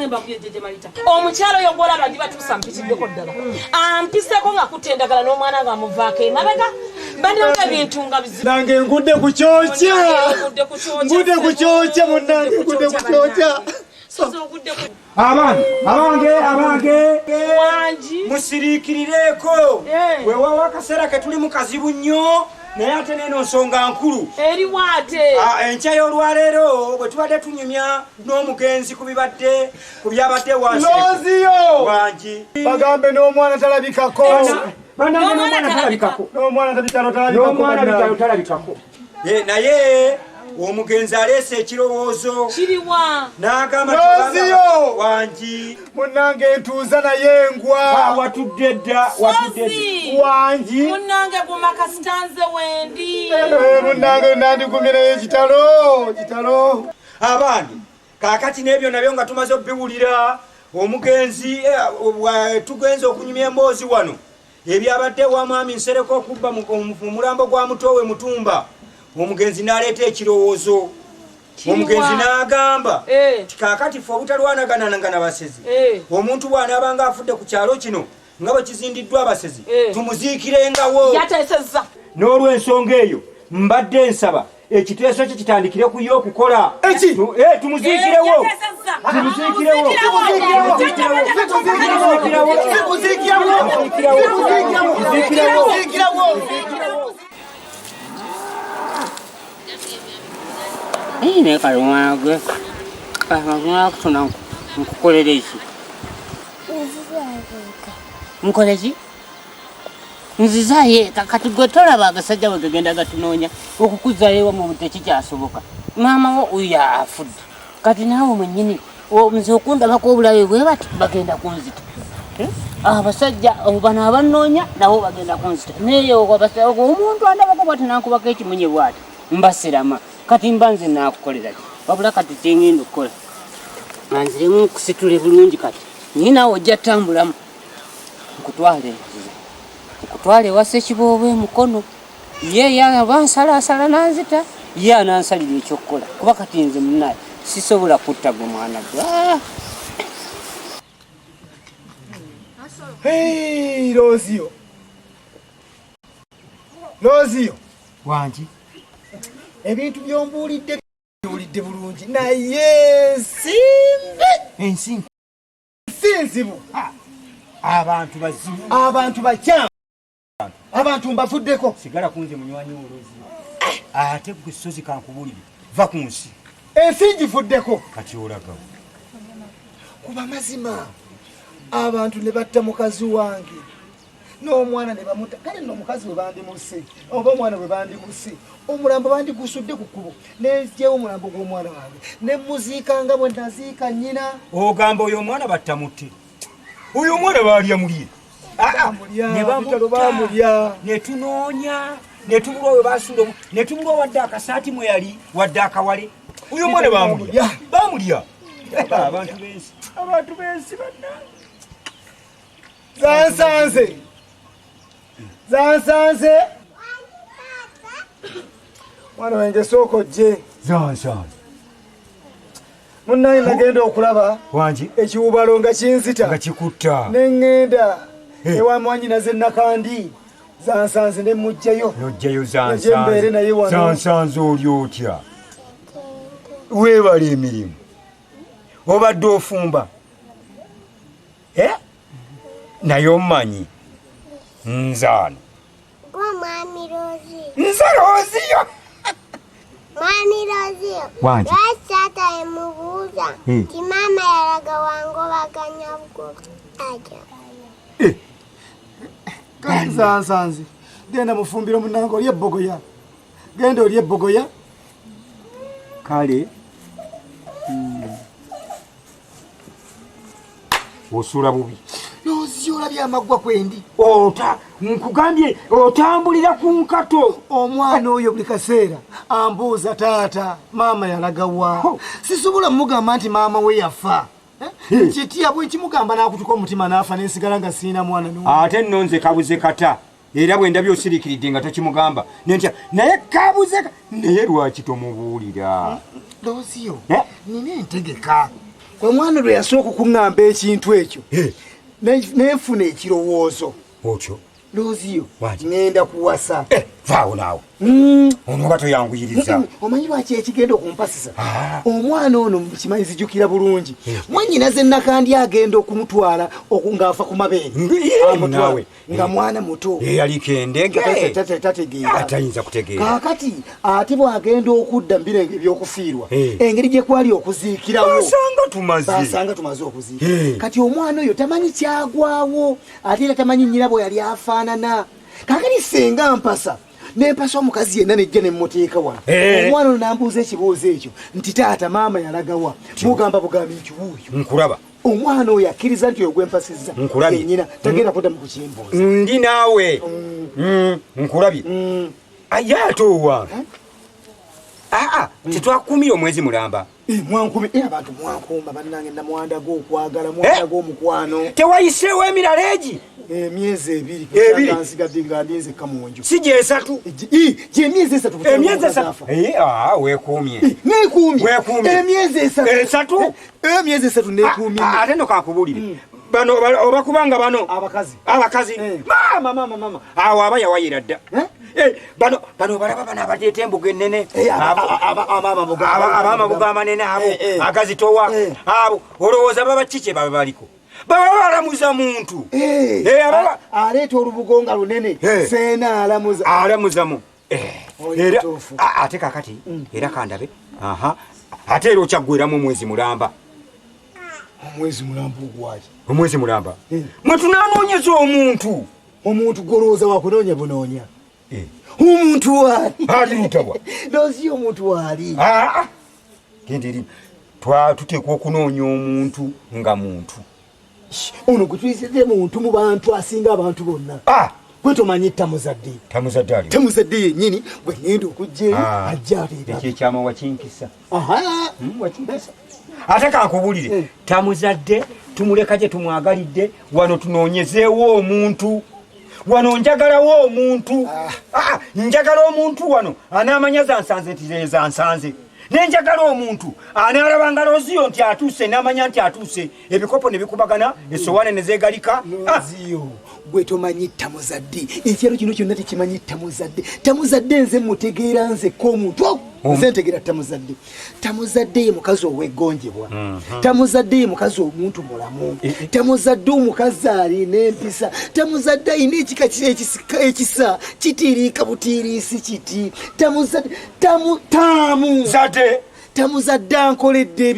Nemba kuyejeje malita. Omukyalo yogora abandi batusa mpitiddeko ddala. Ampiseko nga kutendagala n'omwana nga muvaako emabega. Bandanga bintu nga bizibu. Nange ngudde ku kyokya. Ngudde ku kyokya munnange ngudde ku kyokya. Abange wanji musirikirireko wewa wakasera ke tuli mu kazibu nnyo naye ate neno nsonga nkulu eri wate enkya y'olwaleero bwe tubadde tunyumya n'omugenzi ku bibadde ku byabadde wansiyo wanji bagambe n'omwana talabikako n'omwana talabikako naye omugenzi aleese ekirowoozo kiriwa n'agamba wanji munnange ntuuza naye engwa watudde dda wanji munnange guma kasitanze wendi munnange nandigumye naye kitalo abandi kaakati n'ebyo nabyo nga tumaze obbiwulira omugenzi tugenze okunyumya emboozi wano ebyabadde wa mwami Nsereko okubba mu mulambo gwa Mutowe Mutumba omugenzi n'aleeta ekirowoozo omugenzi n'agamba kaakati ffe obutalwanagana basezi omuntu bw'anaabanga afudde ku kyalo kino nga bwe kizindiddwa abasezi tumuziikirengawo n'olw'ensonga eyo mbadde nsaba ekiteeso kye kitandikire ku ye okukola tumuziikirewo ne kalumana gwe kutuna nkukolera eki nkole ki nzizaye kakati gwe tolaba agasajja bwe gagenda gatunoonya okukuzayo ewa mu tekikyasoboka maama wo uyo afudde kati naawe mwennyini nze okundabako obulabe bwe bati bagenda kunzita abasajja bano abannoonya nabo bagenda kunzita neyo omuntu andabako bwati nankubako ekimunye bwati mbasirama kati mbanze nakukolera wabula kati kyengenda okukola nanziremu nkusitule bulungi kati nyinawe ojja tambulamu nkutwale wasa ekiboobo emukono ye yaba nsalaasala nanzita ye anansalira ekyokukola kuba kati nze munaye sisobola kutta gwe mwana gwe Lozio wanji ebintu byombuulidde bulungi naye ensimbi sinzibu abantu bazibu abantu bakyamu abantu mbafuddeko sigala kunze munywanyi w'Olozio ate gwe sozi kankubulire va ku nsi ensi gifuddeko kati olagawo kuba mazima abantu ne batta mukazi wange n'omwana ne bamuta kale n'omukazi we bandimuse oba omwana we bandimuse omulambo bandigusudde ku kkubo n'ezyewo omulambo gw'omwana wange ne muziika nga bwe naziika nnyina ogamba oyo omwana battamutte oyo omwana baalya mulye ne bamulya ne tunoonya ne tubulwa we basula ne tubulwa wadde akasaati mwe yali wadde akawale oyo omwana bamulya abantu b'ensi banna zansanze mwana wange sooka ojje zansanze munnaye nagenda okulaba wanji ekiwubalo nga kinzita nga kikutta neŋŋenda ewa mwanyinaze Nakandi zansanze ne mujjayo nojjayo zansanze naye wano zansanze oli otya weebala emirimu obadde ofumba naye omanyi nzano Mwami Lozio wanji lwasata emubuuza ti maama yalaga wangobaganya bugoga kati zansanze genda mufumbiro munange olye ebbogoya genda olye ebbogoya kale osula bubi Lozio olabye amaggwa kwendi nkugambye otambulira ku nkato omwana oyo buli kaseera ambuuza taata maama yalagawa sisobola mugamba nti maama we yafa kitya bwe kimugamba n'akutuka omutima n'afa n'ensigala nga siina mwana ate nno nze kabuze kata era bwe ndabye osiriikiridde nga tokimugamba nentya naye kabuze naye lwaki tomubuulira Lozio nina entegeka Kwa mwana lwe yasooka kuŋŋamba ekintu ekyo nenfuna ekirowoozo otyo Lozio ngenda kuwasa vaawo naawe ono bato yanguyiriza omanyi lwaki ekigenda okumpasisa omwana ono mukimanyizi jjukira bulungi mwannyina ze nakandi agenda okumutwala ng'ava ku mabeere nawe nga mwana muto yaliko endege tategeera atayinza kutegeera kaakati ate bw'agenda okudda mbira ebyokufiirwa engeri gye kwali okuziikirawo basanga tumaze okuziikira kati omwana oyo tamanyi kyagwawo ate era tamanyi nnyina bwe yali afaanana kaakati senga mpasa nempasa omukazi yenna nejja nemmuteeka wano omwana ono nambuuza ekibuuzo ekyo nti taata maama yalagawa mugamba bugambi nti wuuyo nkulaba omwana oyo akkiriza nti oyo gwempasizza ennyina tagenda kuddamu kukimbuuza ndi naawe nkulabye aye ate owange tetwakumira omwezi mulamba mwankumi abantu mwankuuma bannange namwandaga okwagala mwandaga omukwano tewayiseewo emirala egi emyezi ebiri nsigadde nga ndinzekka mu nju si gyesatu gyemyezi esatu weekuumye nekuumye emyezi esatu emyezi esatu nekuumye ate no kakubuulire bano obakubanga bano abakazi mama awo aba yawayira dda bano balaba bano abateeta embuga ennene abamabuga amanene abo agazitowa abo olowooza baba kiki baba baliko baba balamuza muntu aleeta olubugo nga lunene seena alamuzamu ate kakati era kandabe ate era okyaggweramu omwezi mulamba ogwaki omwezi mulamba mwe tunanoonyeza omuntu golowooza wakunoonya bunoonya omuntu waali loozi omuntu waali genderi tuteekwa okunoonya omuntu nga muntu ono gwe tuyisizze muntu mu bantu asinga abantu bonna gwe tomanyi tamuzadde yennyini bwe ngenda okujja ajja ateera ekyekyama wakinkisa ate kankubuulire tamuzadde tumuleka gye tumwagalidde wano tunoonyezeewo omuntu wano njagalawo omuntu njagala omuntu wano anaamanya zansanze nti zezansanze nenjagala omuntu anaalabanga Lozio nti atuuse n'amanya nti atuuse ebikopo ne bikubagana essowaane ne zeegalika gwe tomanyi tamuzadde ekyalo kino kyonna tekimanyi tamuzadde nze mutegeera nzekka omuntu nze ntegeera tamuzadde ye mukazi oweggonjebwa tamuzadde ye mukazi omuntu mulamu tamuzadde omukazi alina empisa tamuzadde alina ekika ekisa kitiiriika butiiriisi kiti tamuzadde ankoledde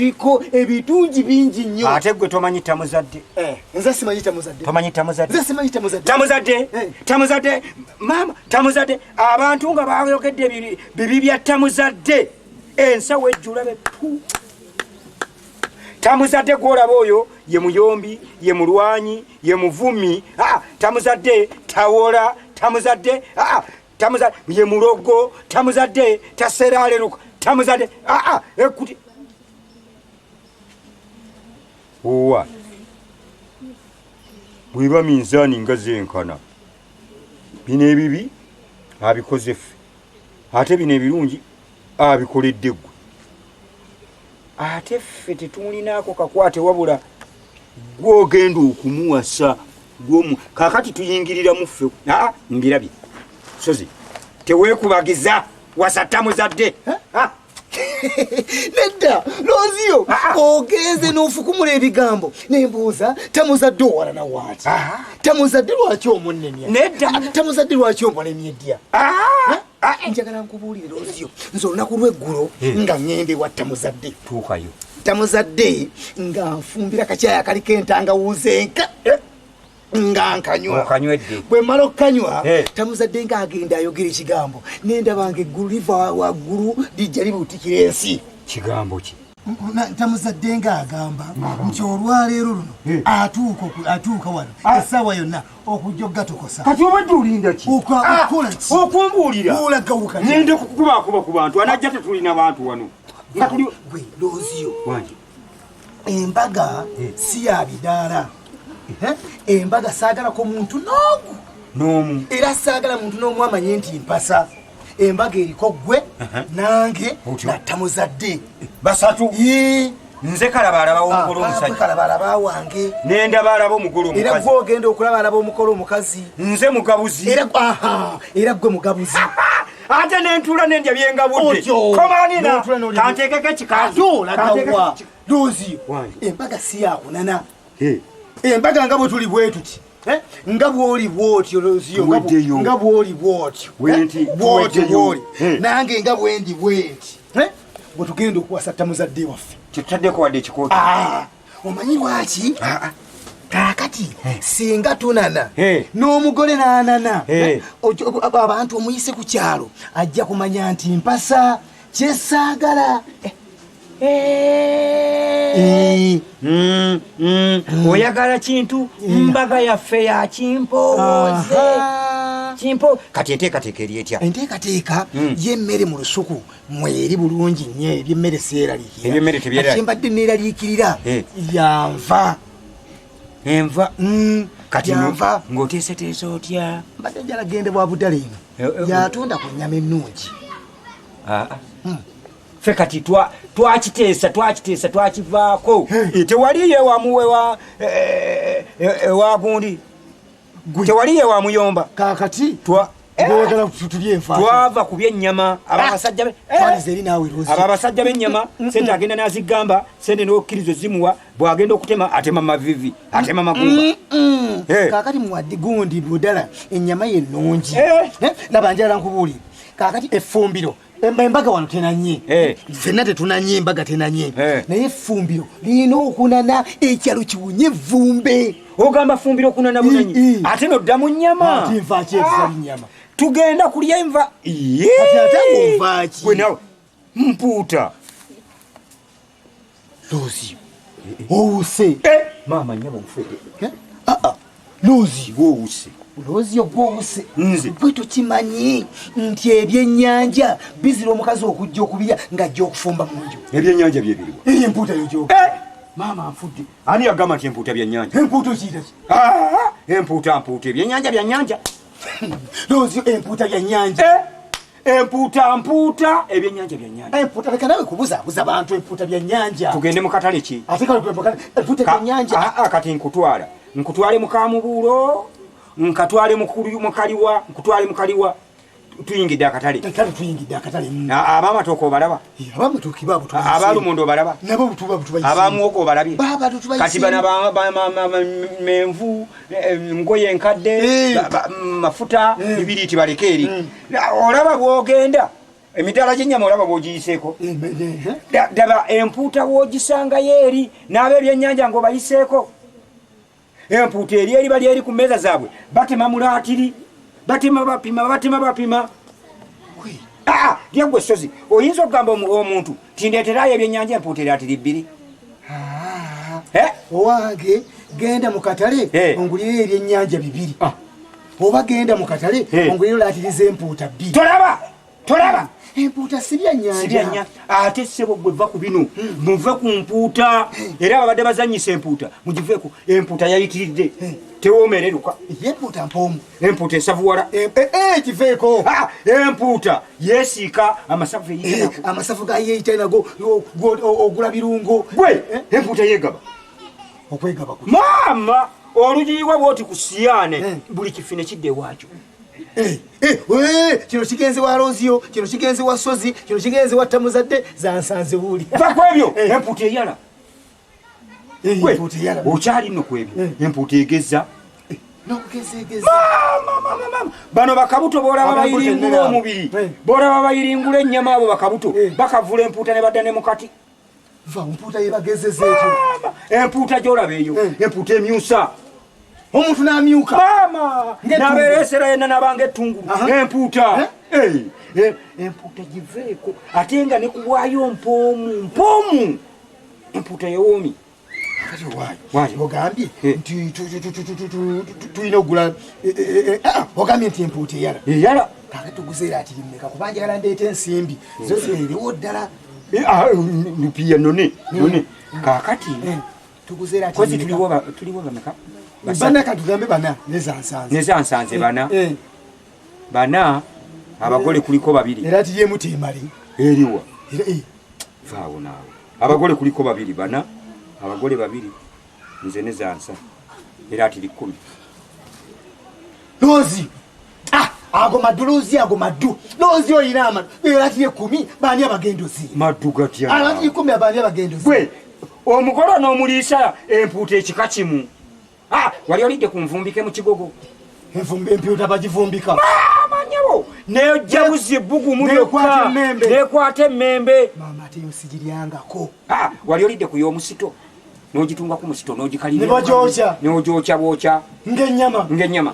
ebitungi bingi nnyo ate gwe tomanyi tamuzadde nze simanyi tamuzadde maama tamuzadde abantu nga bayogedde bibi bya tamuzadde ensawo ejjula bepu tamuzadde gwolaba oyo ye muyombi ye mulwanyi ye muvumi tamuzadde tawola tamuzadde ye mulogo tamuzadde taseraleruka tamuzadde ekuti owa bweba minzaani nga zenkana bino ebibi abikoze ffe ate bino ebirungi abikoledde ggwe ate ffe tetulinaako kakwate wabula gwogenda okumuwasa kakati tuyingirira mu ffe mbirabye sozi teweekubagiza wasa tamuzadde nedda Lozio ogenze n'ofukumula ebigambo nembuuza tamuzadde owalana waati tamuzadde lwaki omunnemya tamuzadde lwaki omulemye ddya njagala nkubuulire Lozio nze olunaku lw'eggulo nga ŋŋende wa tamuzadde tuukayo tamuzadde nga nfumbira kakyaya kaliko entangawuuze enka nga nkanywa bwe mmala okukanywa tamuzadde nga agenda ayogera ekigambo nendabanga eggulu liva waggulu lijja libuutikira ensi kigambo ki tamuzadde nga agamba nti olwaleero luno atuuka wano essaawa yonna okujja okugatokosa kati obadde olinda ki okumbuulira nende kukubakuba ku bantu anajja tetulina bantu wano gwe Lozio embaga si ya bidaala embaga saagalako muntu n'omu era saagala muntu n'omu amanye nti mpasa embaga eriko gwe nange na tamuzadde basatu nze kalaba alabawo omukolo omusajja kalaba alaba wange nendaba alaba omugolo omukazi era gwe ogenda okulaba alaba omukolo omukazi nze mugabuzi era gwe mugabuzi ate nentula nendya byengabudde komanina kanteekeko ekikaolagawa Rozi embaga si yakunana embaga nga bwe tuli bwe tuti nga bw'oli bw'otyo Roziyo nga bw'oli bw'otyo bw'oli nange nga bwendi bwenti bwe tugenda okuwasa tamuzadde waffe kitaddeko wadde ekikooti omanyi lwaki kaakati singa tunana n'omugole n'anana abantu omuyise ku kyalo ajja kumanya nti mpasa kyesaagala oyagala kintu mbaga yaffe ya kimpoze kimpo kati enteekateeka eri etya enteekateeka y'emmere mu lusuku mweri bulungi nnyo ebyemmere seeraliikira mbadde neeraliikirira yanva enva kati ng'oteeseteese otya mbadde njala gende bwa budala eno yatunda ku nnyama ennungi ffe kati twakiteesa twakivaako tewaliyo ewamuwewa ewagundi tewaliyo ewamuyomba kaakati twava ku byennyama ababasajja b'ennyama sente agenda n'azigamba sente n'okkirizo zimuwa bw'agenda okutema atema mavivi atema magumba kaakati muwadde gundi budala ennyama yennungi laba njala nkubuulire kaakati effumbiro embaga wano tenanye ffenna tetunanye embaga tenanye naye effumbiro lirina okunana ekyalo kiwunye evvumbe ogamba fumbiro okunana bunanyi ate nodda mu nnyama nva kyezali nnyama tugenda kulya enva nawe mpuuta Lozi owuse maama nnyama omufedde Lozi woowuse Lozi ogwowuse nze gwe tokimanyi nti ebyennyanja bizira omukazi okujja okubirya ng'ajja okufumba mu nju ebyennyanja byebiriwa eri empuuta yojoga maama nfudde ani yagamba nti empuuta byannyanja empuuta okiyitaki empuuta ebyennyanja byannyanja Lozi empuuta byannyanja empuuta ebyennyanja byannyanja empuuta leka nawe kubuzaabuza bantu empuuta byannyanja tugende mu katale ki ate empuuta byannyanja kati nkutwale mukamubuulo nkatwale mukaliwa nkutwale mukaliwa tuyingidde akatale abamatooka obalaba abalumondo obalaba abamuwogo obalabye kati menvu ngoye enkadde mafuta bibiriiti baleke eri olaba bwogenda emidaala gy'ennyama olaba bw'ogiyiseeko daba empuuta w'ogisangayo eri n'ab'ebyennyanja ng'obayiseeko empuuta eri eriba lyeri ku mmeeza zaabwe batema mulaatiri batema bapima lyagwe essozi oyinza okugamba omuntu tindeeterayo ebyennyanja empuuta eraatiri bbiri owange genda mu katale ongulire ebyennyanja bibiri oba genda mu katale ongulire olaatiriza empuuta bbiri tolaba empuuta si byannyanja ate ssebo gwe va ku bino muve ku mpuuta era ababadde bazanyisa empuuta mugiveeko empuuta yayitiridde tewoomereruka empuuta mpoomu empuuta esavuwala kiveeko empuuta yeesiika amasavu amasavu gayeyita nago ogula birungo gwe empuuta yeegaba okwegaba maama olugiyiwa bwoti ku siyaane buli kifine kidde ewaakyo kino kigenze wa Loziyo kino kigenze wa Sozi kino kigenze wa Tamuzadde zansanze buuli vakwebyo empuuta eyala okyali nno kwebyo empuuta egeza bano bakabuto boolaba bayiringula omubiri boolaba bayiringula ennyama abo bakabuto bakavula empuuta ne badda ne mukati empuuta yebagezeza etyo empuuta gyolaba eyo empuuta emyusa omuntu n'amyuka maama nabeeresera yenna nabanga ettungulu empuuta empuuta giveeko ate nga ne kuwaayo mpoomu empuuta yewoomi ogambye nti tulina okugula ogambye nti empuuta eyala kaka tuguzeera ati limeka kuba njagala ndeeta ensimbi zo zireerewo ddala lupiya none kaakati tuguzeera ati kozi tuliwo bameka bana katugambe bana nezansanze bana abagole kuliko babiri era ati ye mutemali eriwa vaawo naawe abagole kuliko babiri bana abagole babiri nze ne zansa era ati 10 Lozi ago maduluzi ago madu Lozi oyina amadu era ati 10 bani abagendozi madu gatya ati 10 abani abagendozi gwe omugolo n'omuliisa empuuta ekika kimu wali olidde ku nvumbike mu kigogo envumbi empuuta bagivumbika manyabo nejja buzi ebbugumu lyokka nekwata emmembe mama ate yo sigiryangako wali olidde ku y'omusito n'ogitunga ku musito n'ogikalira n'ogyokya bwokya ng'ennyama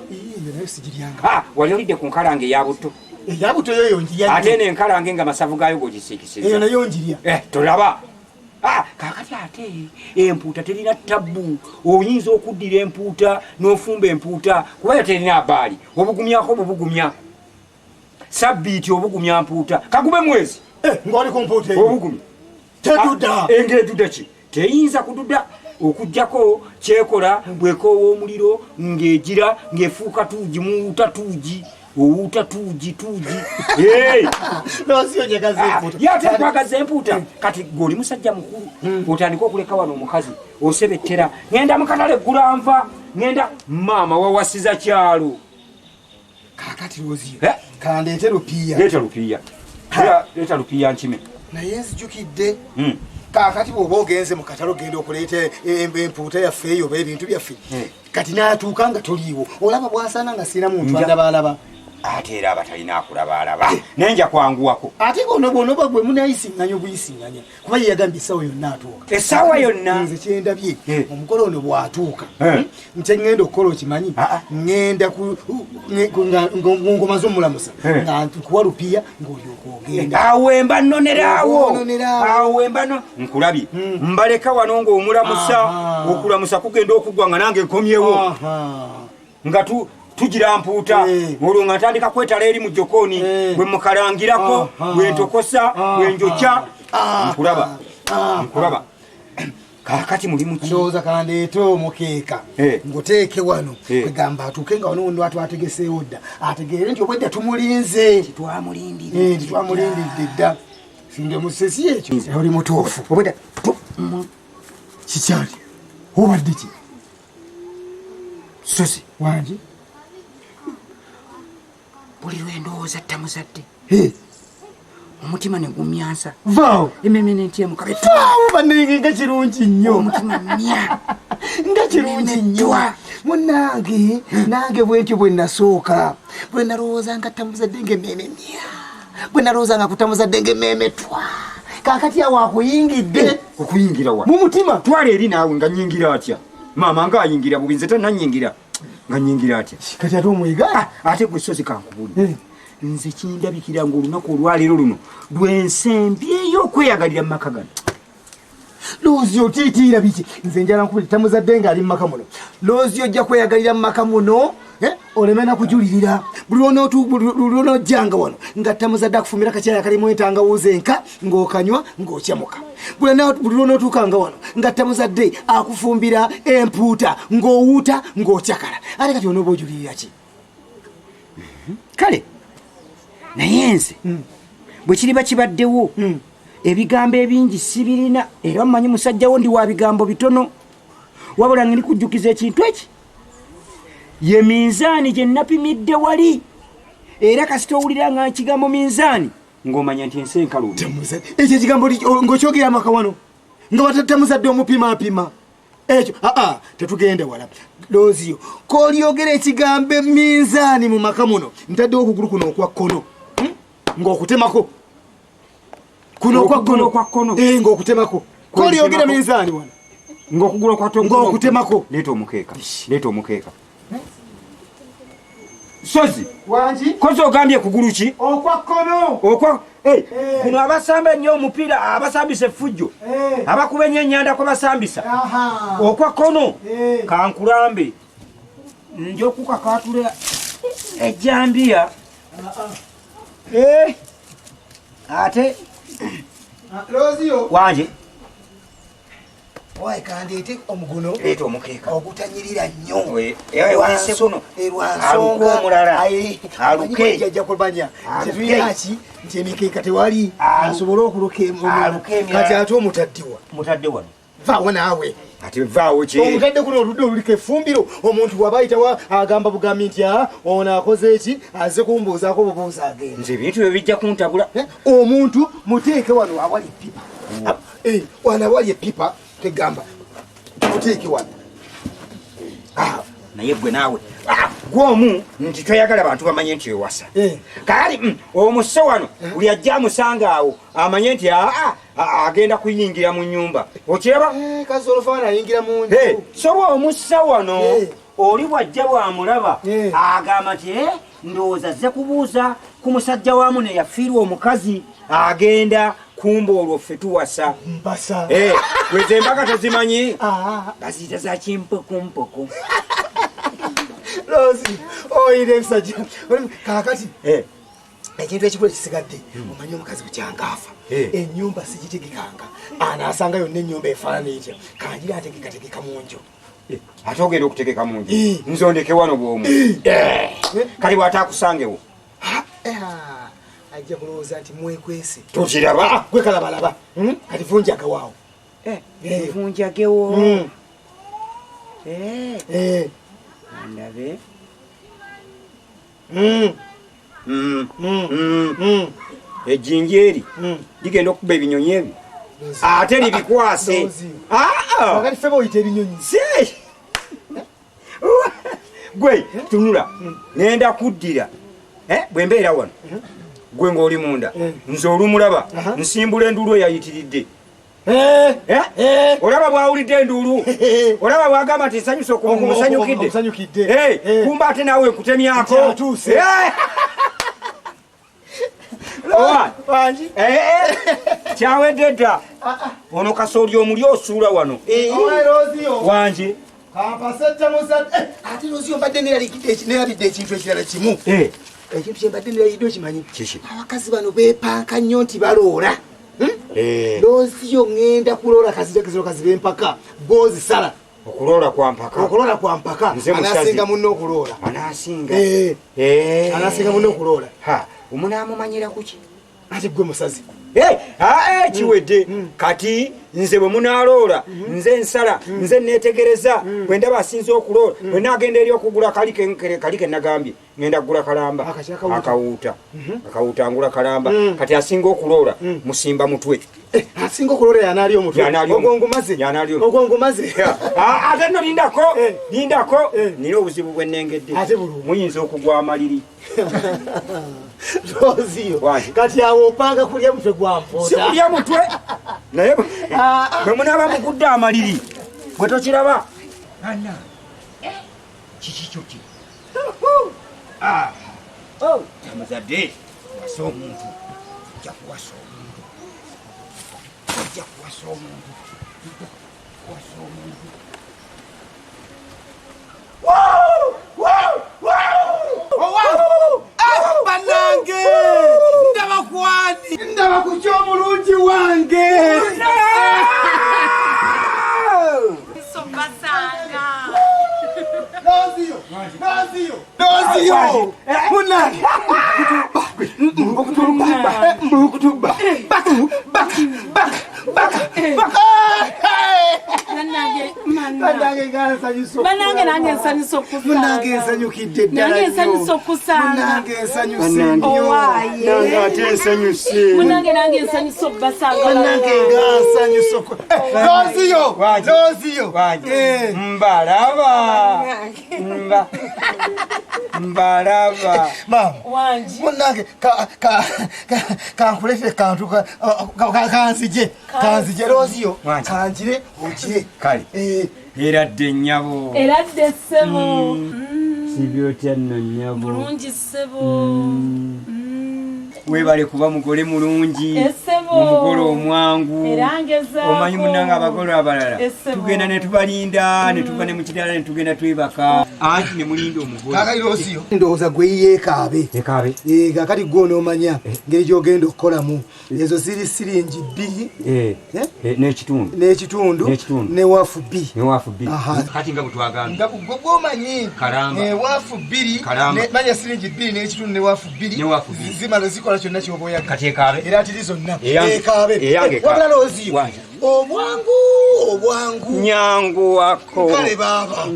nayo sigiryanga wali olidde ku nkalange eya buto yoyo njirya ate n'enkalange nga masavu gaayo g'ogisiikisiza eyo nayo njirya tolaba kakati ate empuuta terina tabbu oyinza okuddira empuuta n'ofumba empuuta kuba terina abaali obugumyako bubugumya sabbiiti obugumya mpuuta kagube mwezi ng'oli ku mpuuta obugumya teduda eng'eduda ki teyinza kududa okugjako kyekola bwekoowa omuliro ng'egira ng'efuuka tuugi muwuuta tuugi owuuta tuugi yate kwagaza empuuta kati goli musajja mukulu otandika okuleka wano omukazi osebettera ngenda mukatale egulanva ngenda maama wawasiza kyalo kakati Loziyo kandeete lupiiya leeta lupiiya nkime naye nzijukidde kakati bw'oba ogenze mu katalo genda okuleeta empuuta yaffe eyo oba ebintu byaffe kati n'atuuka nga toliiwo olaba bwasaana nga sirina muntu alabaalaba ate era abatalina akulabaalaba nenja kwanguwako ate gonobonoba gwe munayisiŋŋanya obuyisiŋŋanya kuba ye yagambye essaawa yonna atuuka essaawa yonna nze kyendabye omukolo ono bw'atuuka nte ŋŋenda okukola okimanyi ŋŋenda ngomaze omulamusa nga nkuwa lupiiya ng'olyoka ogenda awo emba nnoneraawo emba nkulabye mbaleka wano ng'omulamusa okulamusa kugenda okuggwa nga nange nkomyewo nga tugira mpuuta olwo nga ntandika kwetala eri mu jjokooni bwe mukalangirako bwe ntokosa bwe njokya nkulaba kakati mulimu ki ndowooza kandeete omukeeka nguteeke wano kwegamba atuuke nga wano ndo atwategeseewo dda ategeere nti obwedda tumulinze titwamulindiridde dda sinde musesi ekyo oli mutuufu obwedda kikyali obadde ki sosi wangi buli lwendowooza tamuzadde omutima ne gumyansa vaawo ememe nentyemuka vaawo bannange nga kirungi nnyo omutima mya nga kirungi nnyo munnange nange bwentyo bwe nasooka bwe nalowooza nga tamuzadde ng'emmeeme mya bwe nalowooza nga kutamuzadde ng'emmeeme twa kaakati awo akuyingidde okuyingira wa mu mutima twala eri naawe nga nyingira atya maama nga ayingira bubi nze tannanyingira nga nyingira atya kati ate omwegaala ate gwe sozi kankubuli nze kindabikira ng'olunaku olwaleero luno lwensembyeyo okweyagalira mu maka gano Lozi otiitiira biki nze njala nkubuli tamuzadde ng'ali mu maka muno Lozi ojja kweyagalira mu maka muno oleme nakujulirira buli lw'onojjanga wano nga tamuzadde akufumira kakyaya kalimu entangawuuzi enka ng'okanywa ng'okyamuka buli lw'onootuukanga wano nga tamuzadde akufumbira empuuta ng'owuuta ng'okyakala ate kati onooba ojulirira ki kale naye nze bwe kiriba kibaddewo ebigambo ebingi sibirina era mumanyi musajjawo ndi wa bigambo bitono wabula ngeri kujjukiza ekintu eki ye minzaani gye napimidde wali era kasita owulira nga kigambo minzaani ng'omanya nti ensi enkalubi ekyo ekigambo ng'okyogera amaka wano nga watamuzadde omupimaapima ekyo tetugenda wala Loziyo k'olyogera ekigambo minzaani mu maka muno ntaddewo okugulu kuno okwa kkono ng'okutemako kuno okwa kkono ng'okutemako k'olyogera minzaani wano ng'okugulu ng'okutemako leeta omukeeka sozi wangi kozi ogambye kugulu ki okwa kkono kuno abasamba ennyo omupiira abasambisa effujjo abakuba ennyo ennyanda kwe basambisa okwa kkono kankulambe njokukakatula ejjambiya ate Loziyo wanje Oye kandete omuguno. Leeta omukeeka. Ogutanyirira nnyo. Wanise kuno. Erwansonga. Aluke omulala. Aluke. Jajja kulbanya. Tetuyaki nti emikeeka tewali asobola okuluka omulala. Kati ate omutaddiwa. Mutadde wano. Vaawo naawe. Ate vaawo ki? Omutadde kuno oludde oluliko effumbiro. Omuntu wabayitawa agamba bugambi nti ono akoze eki aze kumbuuzaako bubuuza agenda. Nze ebintu byo bijja kuntabula. Omuntu muteeke wano awali epipa. Wano awali epipa tegamba. Muteeke wano. Naye gwe naawe gwomu nti toyagala bantu bamanye nti ewasa. Kali omusse wano buli ajja amusanga awo amanye nti agenda kuyingira mu nnyumba. Okiraba? Kazolofaana ayingira mu nju. Soba omussa wano oli bwajja bwamulaba agamba nti ndowooza azze kubuuza ku musajja wamu ne yafiirwa omukazi agenda kumba olwo ffe tuwasa. Mbasa. Weze embaga tozimanyi? Baziyita za kimpokompoko. Rosi, oyire musajja. Kaakati ekintu ekikulu ekisigadde omanyi omukazi bukyangaafa ennyumba sigitegekanga anaasanga yonna ennyumba efaanana etya kanjira ategekategeka mu nju. Ate ogenda okutegeka mu nju nze ondeke wano bw'omu kali bw'ate akusangewo ajja kulowooza nti mwekwese. Tokiraba? Gwe kalabalaba kati vunjagawaawo. Vunjagewo. Ndabe. Ejjinja eri ligenda okuba ebinyonyi ebyo ate libikwase. Wakati ffe boyita ebinyonyi. Gwe tunula nenda kuddira bwe mbeera wano gwe ng'oli munda nze olumulaba nsimbula enduulu eyayitiridde. Olaba bwawulidde enduulu olaba bwagamba nti nsanyuse okumusanyukidde kumba ate naawe nkutemyako. Kyawedde dda ono kasooli omuli osuula wano wanje. Ate Rozio mbadde nerabidde ekintu ekirala kimu. Ekintu kye mbadde nerayidde okimanyi? Abakazi bano beepanka nnyo nti baloola. Rozio ŋŋenda kuloola kazi b'empaka b'ozisala. Okuloola kwa mpaka. Okuloola kwa mpaka. Anaasinga munno okuloola. Anaasinga munno okuloola. Omunaamumanyira ku ki? Ate gwe musazi. Kiwedde kati nze bwe munaaloola nze nsala nze neetegereza bwe ndaba asinze okuloola bwe naagenda eri okugula kali ke nagambye ngenda kugula kalamba akawuuta ngula kalamba kati asinga okuloola musimba mutwe. Asinga okuloola yanaali omutwe. Ogwo ngumaze. Ate nno lindako nina obuzibu bwe nnengedde muyinza okugwa amaliri. Rozio kati awo opanga kulya mutwe gwa mpoota. Si kulya mutwe naye bwe munaaba mugudde amaliri bwe tokiraba ana kikikyo ki amazadde wasa omuntu ojja kuwasa omuntu. Banange ndaba kwani ndaba ku ky'omulungi wange. Rozio munange mbukutuba Banange nange nsanyusa okusanga. Munange nsanyukidde ddala. Nange nsanyusa okusanga. Munange nsanyuse nnyo. Nange ate nsanyuse. Munange nange nsanyusa okubasanga. Munange nga nsanyusa Rozio. Mbalaba. Mama. Wanji. Munange kankuletere kantu kanzije Rozio. Kanjire ojire. Kale. Eradde nnyabo. Eradde ssebo. Sibyotya nno nnyabo. Bulungi ssebo. Weebale kuba mugole mulungi. Omugole omwangu. Erangezaako. Omanyi munnange abagole abalala. Tugenda ne tubalinda ne tuva ne mu kirala ne tugenda twebaka. anti ne mulinde omugole kaka irosiyo ndowooza gwe yeekaabe ekaabe kakati gwe onoomanya ngeri gy'ogenda okukolamu ezo ziri siringi 2 n'ekitundu ne waafu 2 kati nga bwetwagambye nga gwomanyi waafu 2 manya siringi 2 n'ekitundu ne waafu 2 zimala zikola kyonna kyoba oyagala kati ekaabe era tiri zonna ekaabe wabula looziyo obwangu nyangu wako kale baaba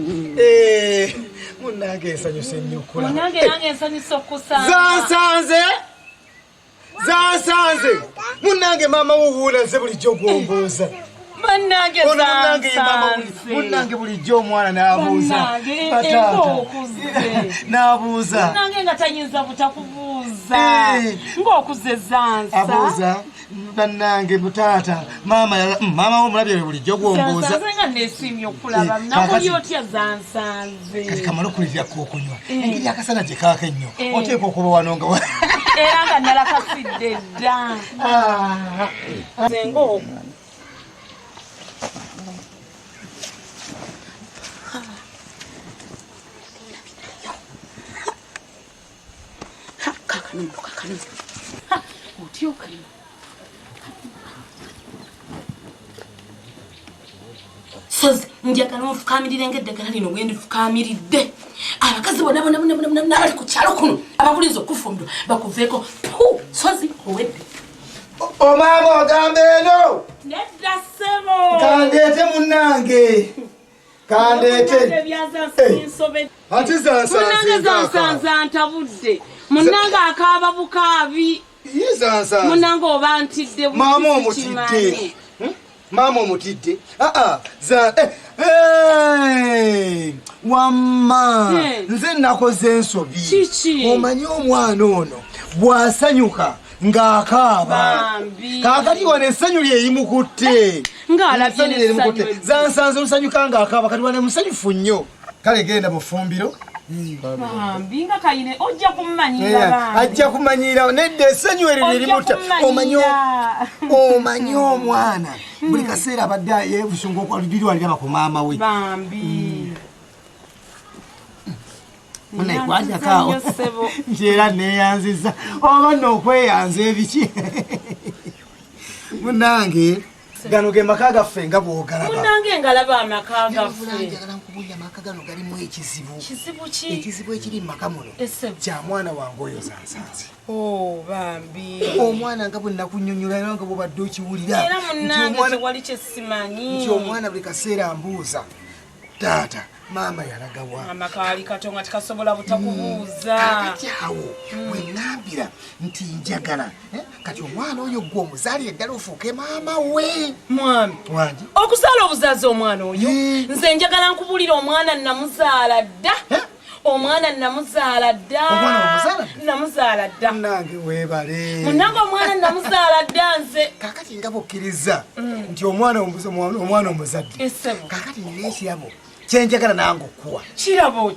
munnange ensanyusa ennyo okulaba zansanze munnange maama wuwuula nze bulijjo gwombooza munnange bulijjo omwana n'abuuza n'abuuza abuuza bannange mutaata maama wo mulabye bulijjo gwombooza kati kamala okulirira kookunywa engeri akasana gye kaaka ennyo oteeka okuba wano nga era nga nalakasidde dda sozi njagala onfukamirire ng'eddagala lino gwe ndifukamiridde abakazi bonna bali ku kyalo kuno abakulinza okufumbirwa bakuveeko sozi owedde omaama ogambe eno nedda ssebo kandeete munnange kandeete ati zansanza ntabudde munnange akaaba bukaabi munnange oba ntidde maama omutidde maama omutidde wamma nze nakoze ensobi omanyi omwana ono bw'asanyuka ng'akaaba kaakati wano essanyu lyeyimukutte zansanze olusanyuka ng'akaaba kati wano musanyufu nnyo kale genda mu ffumbiro ajja kumanyira nedda essanyu eryo lyerimuta omanyi omwana buli kaseera abadde yebusunga okwalirwaliraba ku maama we munaikwajakaawo nti era neeyanziza oba n'okweyanza ebiki munange gano ge maka gaffe nga bw'ogalaba ngalaba amaka gaffe njagala nkubuulira amaka gano galimu ekizibu ekiri mu maka muno kya mwana wange oyo zansanze omwana nga bwe nakunnyonnyola era nga bw'obadde okiwulira era munnange tewali kye simanyi nti omwana buli kaseera mbuuza taata maama yalagawa amakaali kato nga tikasobola butakubuuza kakati awo wenambira nti njagala kati omwana oyo gwe omuzaalire ddala ofuuke maama we mwami wange okuzaala obuzaazi omwana oyo nze njagala nkubulira omwana namuzaala dda omwana namuzaala dda nange weebale munnange omwana namuzaala dda nze kakati nga bokkiriza nti omwana omuzadde kakati nina ekirabo kyenjagala nange okuwa kirabo